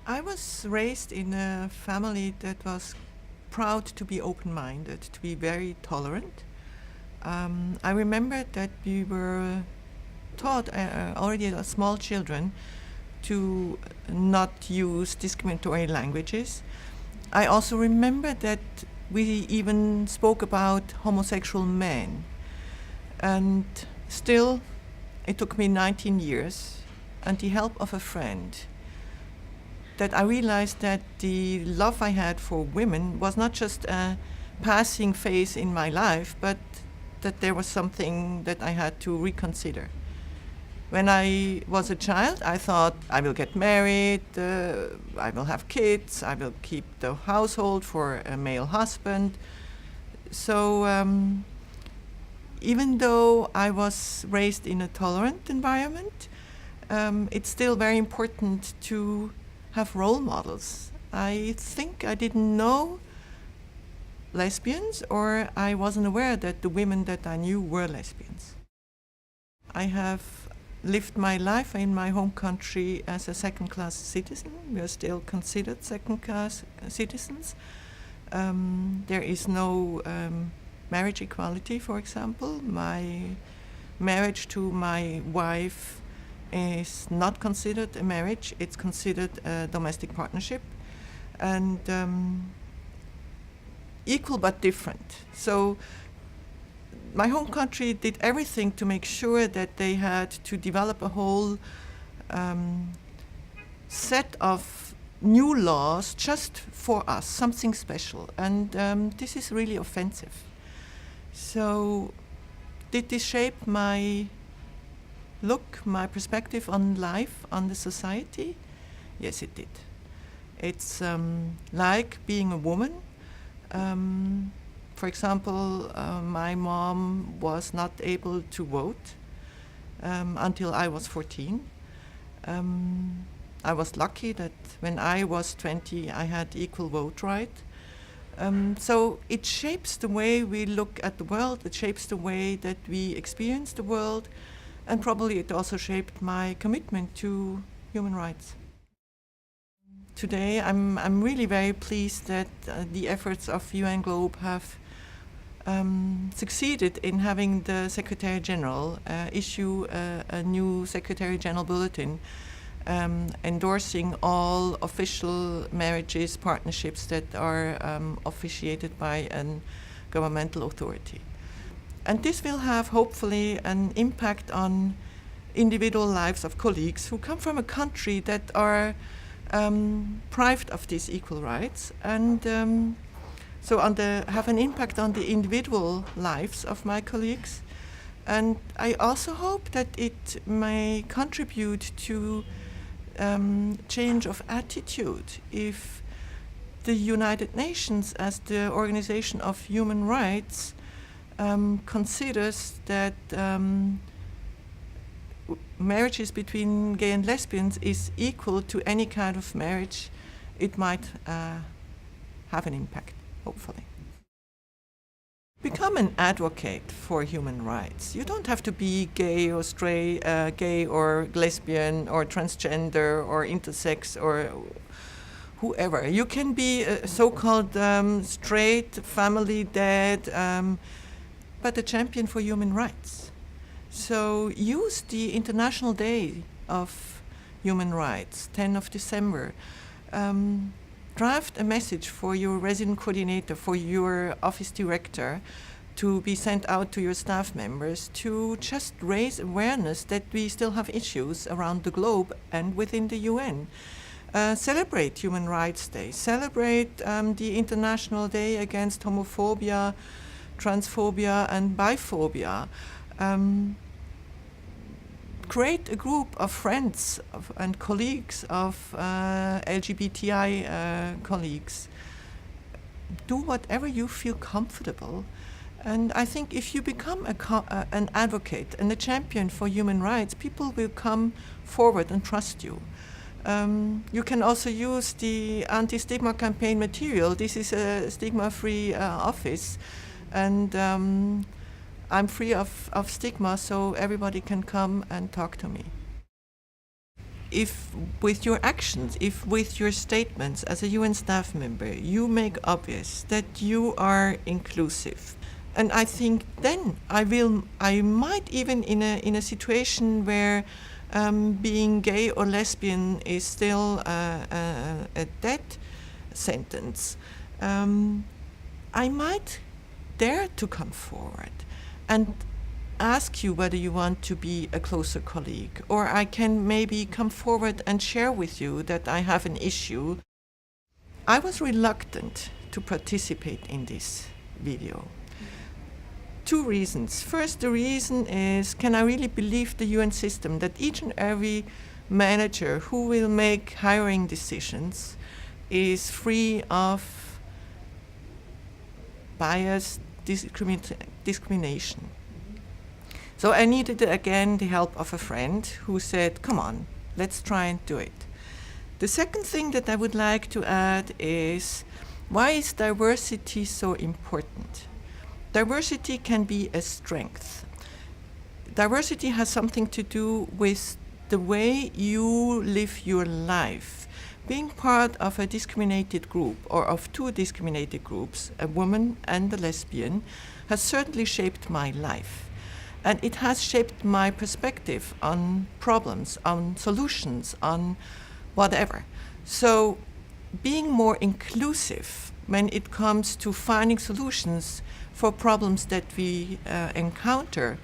I was raised in a family that was proud to be open-minded, to be very tolerant. I remember that we were taught already as small children to not use discriminatory languages. I also remember that we even spoke about homosexual men. And still, it took me 19 years and the help of a friend that I realized that the love I had for women was not just a passing phase in my life, but that there was something that I had to reconsider. When I was a child, I thought I will get married, I will have kids, I will keep the household for a male husband. So even though I was raised in a tolerant environment, it's still very important to have role models. I think I didn't know lesbians, or I wasn't aware that the women that I knew were lesbians. I have lived my life in my home country as a second-class citizen. We are still considered second-class citizens. There is no marriage equality, for example. My marriage to my wife is not considered a marriage, it's considered a domestic partnership, and equal but different. So my home country did everything to make sure that they had to develop a whole set of new laws just for us, something special, and this is really offensive. So did this shape my look, my perspective on life, on the society? Yes, it did. It's like being a woman. For example, my mom was not able to vote until I was 14. I was lucky that when I was 20, I had equal vote right. So it shapes the way we look at the world, it shapes the way that we experience the world, and probably it also shaped my commitment to human rights. Today I'm really very pleased that the efforts of UN Globe have succeeded in having the Secretary General issue a new Secretary General bulletin endorsing all official marriages, partnerships that are officiated by a governmental authority. And this will have, hopefully, an impact on individual lives of colleagues who come from a country that are private of these equal rights, and so have an impact on the individual lives of my colleagues. And I also hope that it may contribute to change of attitude if the United Nations, as the Organization of Human Rights, considers that marriages between gay and lesbians is equal to any kind of marriage, it might have an impact, hopefully. Become an advocate for human rights. You don't have to be gay or straight, gay or lesbian or transgender or intersex or whoever. You can be a so-called straight family dad, but a champion for human rights. So use the International Day of Human Rights, 10th of December. Draft a message for your resident coordinator, for your office director, to be sent out to your staff members to just raise awareness that we still have issues around the globe and within the UN. Celebrate Human Rights Day. Celebrate the International Day against homophobia, transphobia and biphobia. Create a group of friends and colleagues of LGBTI colleagues. Do whatever you feel comfortable. And I think if you become an advocate and a champion for human rights, people will come forward and trust you. You can also use the anti-stigma campaign material. This is a stigma-free office. And I'm free of stigma, so everybody can come and talk to me. if with your actions, if with your statements as a UN staff member, you make obvious that you are inclusive, and I think then I might even in a situation where being gay or lesbian is still a death sentence, I might dare to come forward and ask you whether you want to be a closer colleague, or I can maybe come forward and share with you that I have an issue. I was reluctant to participate in this video. Two reasons. First, the reason is, can I really believe the UN system that each and every manager who will make hiring decisions is free of bias, discrimination? So I needed, again, the help of a friend who said, come on, let's try and do it. The second thing that I would like to add is, why is diversity so important? Diversity can be a strength. Diversity has something to do with the way you live your life. Being part of a discriminated group, or of two discriminated groups, a woman and a lesbian, has certainly shaped my life. And it has shaped my perspective on problems, on solutions, on whatever. So being more inclusive when it comes to finding solutions for problems that we encounter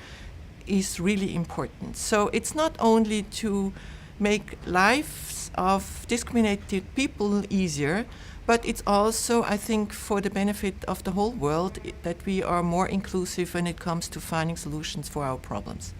is really important. So it's not only to make lives of discriminated people easier, but it's also, I think, for the benefit of the whole world that we are more inclusive when it comes to finding solutions for our problems.